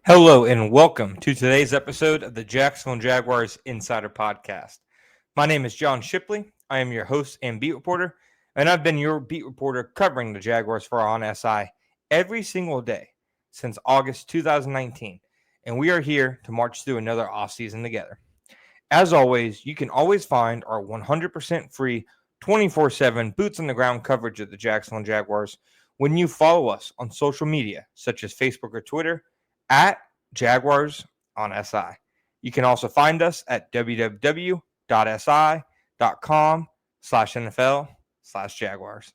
Hello and welcome to today's episode of the Jacksonville Jaguars Insider Podcast. My name is John Shipley. I am your host and beat reporter, and I've been your beat reporter covering the Jaguars for On SI every single day since August 2019, and we are here to march through another offseason together. As always, you can always find our 100% free 24/7 boots on the ground coverage of the Jacksonville Jaguars when you follow us on social media such as Facebook or Twitter at Jaguars on SI. You can also find us at www.si.com/NFL/Jaguars.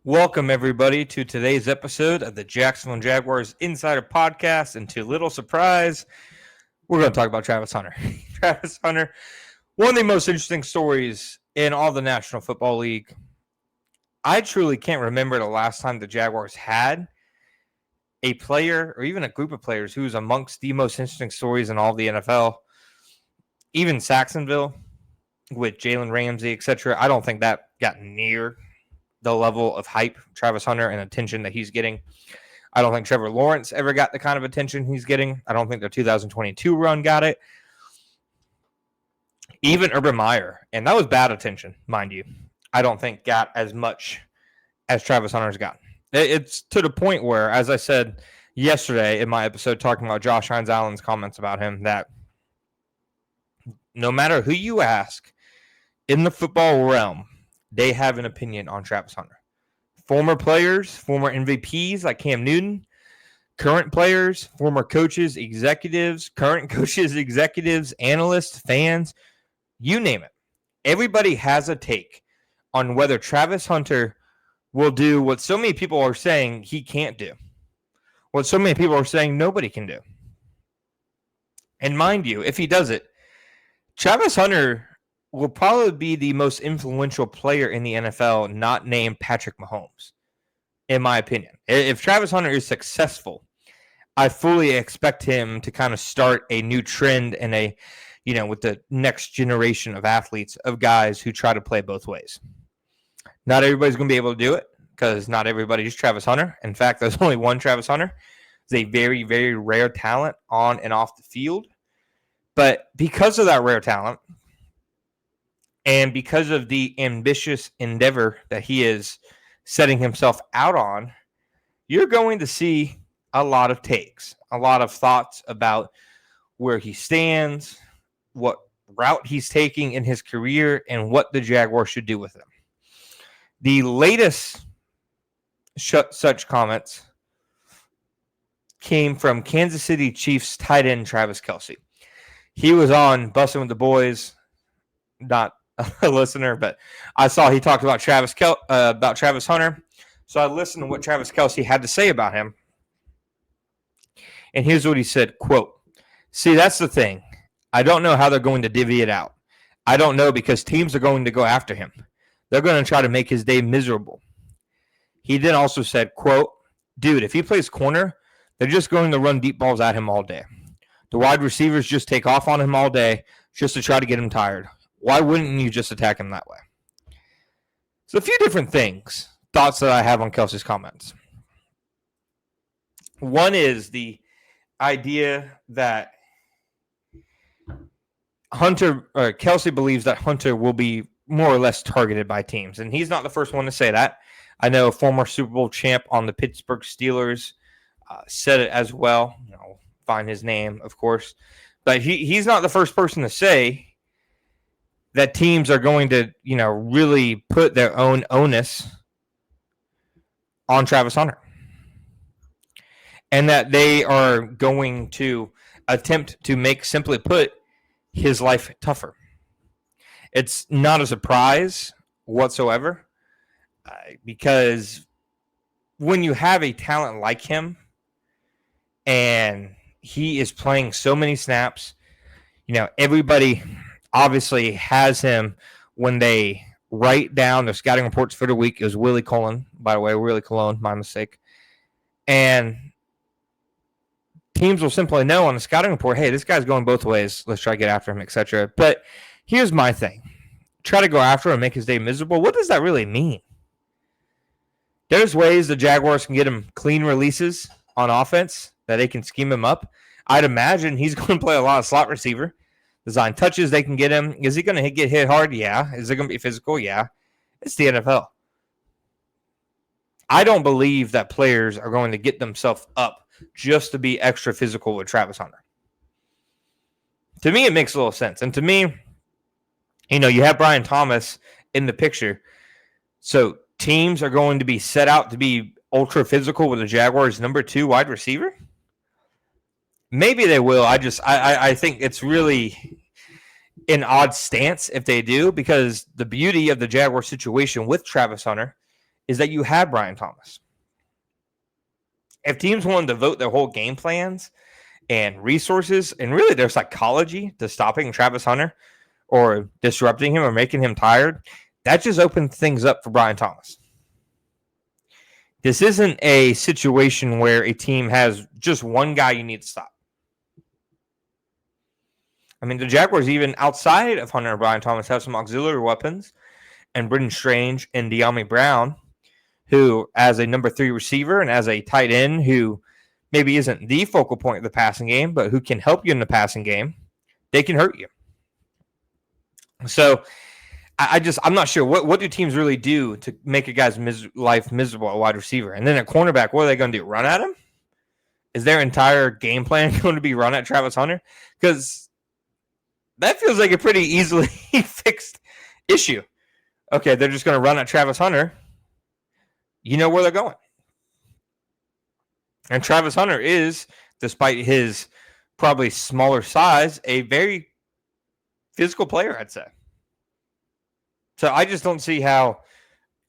Welcome, everybody, to today's episode of the Jacksonville Jaguars Insider Podcast. And to little surprise, we're going to talk about Travis Hunter. Travis Hunter, one of the most interesting stories in all the National Football League. I truly can't remember the last time the Jaguars had a player or even a group of players who's amongst the most interesting stories in all the NFL. Even Jacksonville with Jalen Ramsey, etc. I don't think that got near the level of hype Travis Hunter and attention that he's getting. I don't think Trevor Lawrence ever got the kind of attention he's getting. I don't think the 2022 run got it. Even Urban Meyer, and that was bad attention, mind you, I don't think got as much as Travis Hunter's gotten. It's to the point where, as I said yesterday in my episode talking about Josh Hines-Allen's comments about him, that no matter who you ask in the football realm, they have an opinion on Travis Hunter. Former players, former MVPs like Cam Newton, current players, former coaches, executives, current coaches, executives, analysts, fans, you name it. Everybody has a take on whether Travis Hunter will do what so many people are saying he can't do, what so many people are saying nobody can do. And mind you, if he does it, Travis Hunter will probably be the most influential player in the NFL not named Patrick Mahomes, in my opinion. If Travis Hunter is successful, I fully expect him to kind of start a new trend and with the next generation of athletes, of guys who try to play both ways. Not everybody's going to be able to do it because not everybody is Travis Hunter. In fact, there's only one Travis Hunter. He's a very, very rare talent on and off the field. But because of that rare talent and because of the ambitious endeavor that he is setting himself out on, you're going to see a lot of takes, a lot of thoughts about where he stands, what route he's taking in his career, and what the Jaguars should do with him. The latest such comments came from Kansas City Chiefs tight end Travis Kelce. He was on Bussin' with the Boys, not a listener, but I saw he talked about Travis Hunter. So I listened to what Travis Kelce had to say about him. And here's what he said, quote, "See, that's the thing. I don't know how they're going to divvy it out. I don't know because teams are going to go after him. They're going to try to make his day miserable." He then also said, quote, "Dude, if he plays corner, they're just going to run deep balls at him all day. The wide receivers just take off on him all day just to try to get him tired. Why wouldn't you just attack him that way?" So a few different thoughts that I have on Kelce's comments. One is the idea that Kelce believes that Hunter will be more or less targeted by teams. And he's not the first one to say that. I know a former Super Bowl champ on the Pittsburgh Steelers said it as well. Find his name, of course. But he's not the first person to say that teams are going to, really put their own onus on Travis Hunter. And that they are going to attempt to make, simply put, his life tougher. It's not a surprise whatsoever because when you have a talent like him and he is playing so many snaps, everybody obviously has him when they write down their scouting reports for the week. It was Willie Cullen, by the way, Willie Cologne, my mistake. And teams will simply know on the scouting report, hey, this guy's going both ways. Let's try to get after him, etc. But here's my thing. Try to go after him and make his day miserable. What does that really mean? There's ways the Jaguars can get him clean releases on offense. that they can scheme him up. I'd imagine he's going to play a lot of slot receiver. Design touches they can get him. Is he going to get hit hard? Yeah. Is it going to be physical? Yeah. It's the NFL. I don't believe that players are going to get themselves up just to be extra physical with Travis Hunter. To me, it makes a little sense. And to me, you have Brian Thomas in the picture. So teams are going to be set out to be ultra physical with the Jaguars' number 2 wide receiver. Maybe they will. I think it's really an odd stance if they do, because the beauty of the Jaguar situation with Travis Hunter is that you have Brian Thomas. If teams want to devote their whole game plans and resources and really their psychology to stopping Travis Hunter or disrupting him or making him tired, that just opens things up for Brian Thomas. This isn't a situation where a team has just one guy you need to stop. I mean, the Jaguars, even outside of Hunter and Brian Thomas, have some auxiliary weapons, and Britton Strange and De'Ami Brown, who, as a number 3 receiver and as a tight end who maybe isn't the focal point of the passing game, but who can help you in the passing game, they can hurt you. So I'm not sure. What do teams really do to make a guy's life miserable at wide receiver? And then at cornerback, what are they going to do? Run at him? Is their entire game plan going to be run at Travis Hunter? Because that feels like a pretty easily fixed issue. Okay, they're just going to run at Travis Hunter. You know where they're going. And Travis Hunter is, despite his probably smaller size, a very physical player, I'd say. So I just don't see how,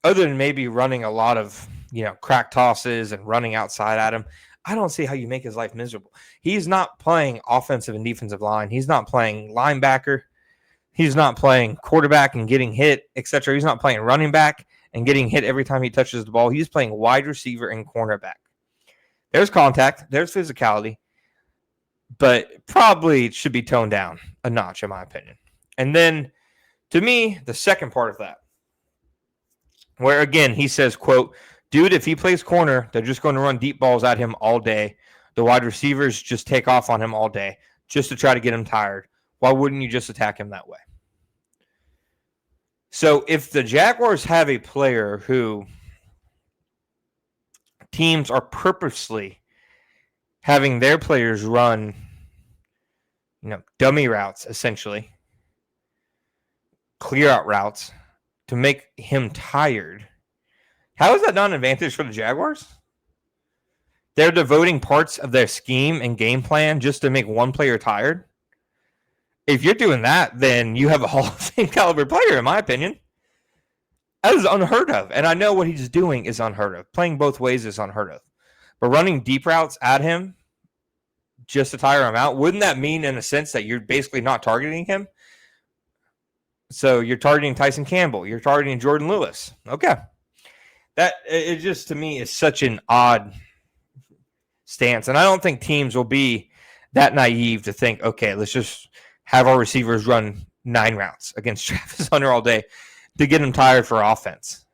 other than maybe running a lot of, crack tosses and running outside at him, I don't see how you make his life miserable. He's not playing offensive and defensive line. He's not playing linebacker. He's not playing quarterback and getting hit, etc. He's not playing running back and getting hit every time he touches the ball. He's playing wide receiver and cornerback. There's contact. There's physicality. But probably should be toned down a notch, in my opinion. And then, to me, the second part of that, where, again, he says, quote, dude, if he plays corner, they're just going to run deep balls at him all day. The wide receivers just take off on him all day just to try to get him tired. Why wouldn't you just attack him that way? So if the Jaguars have a player who teams are purposely having their players run, dummy routes, essentially, clear out routes to make him tired, how is that not an advantage for the Jaguars? They're devoting parts of their scheme and game plan just to make one player tired. If you're doing that, then you have a Hall of Fame caliber player, in my opinion. That is unheard of. And I know what he's doing is unheard of. Playing both ways is unheard of. But running deep routes at him just to tire him out, wouldn't that mean, in a sense, that you're basically not targeting him? So you're targeting Tyson Campbell. You're targeting Jordan Lewis. Okay. That, it just, to me, is such an odd stance. And I don't think teams will be that naive to think, okay, let's just have our receivers run 9 routes against Travis Hunter all day to get him tired for offense.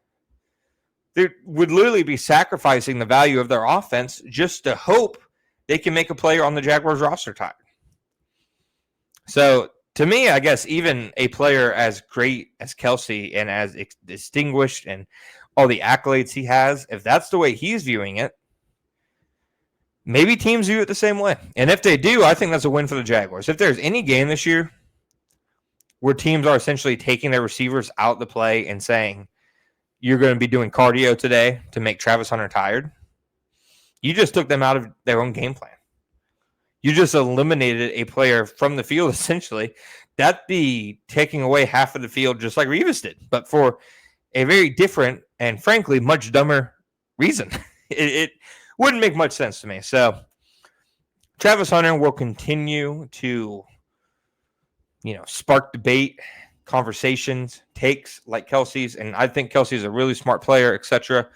They would literally be sacrificing the value of their offense just to hope they can make a player on the Jaguars roster tired. So, to me, I guess even a player as great as Kelce and as distinguished and all the accolades he has, if that's the way he's viewing it, maybe teams view it the same way. And if they do, I think that's a win for the Jaguars. If there's any game this year where teams are essentially taking their receivers out the play and saying, you're going to be doing cardio today to make Travis Hunter tired, you just took them out of their own game plan. You just eliminated a player from the field, essentially. That'd be taking away half of the field just like Revis did, but for a very different and, frankly, much dumber reason. It wouldn't make much sense to me. So Travis Hunter will continue to, spark debate, conversations, takes like Kelce's. And I think Kelce's a really smart player, etc.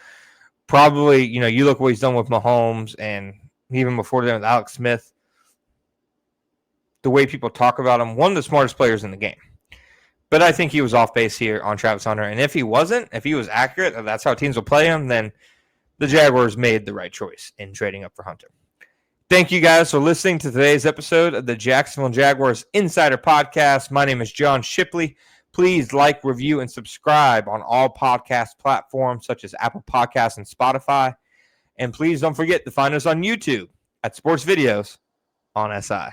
Probably, you look what he's done with Mahomes and even before then with Alex Smith. The way people talk about him, one of the smartest players in the game. But I think he was off base here on Travis Hunter. And if he wasn't, if he was accurate, if that's how teams will play him, then the Jaguars made the right choice in trading up for Hunter. Thank you guys for listening to today's episode of the Jacksonville Jaguars Insider Podcast. My name is John Shipley. Please like, review, and subscribe on all podcast platforms such as Apple Podcasts and Spotify. And please don't forget to find us on YouTube at Sports Videos on SI.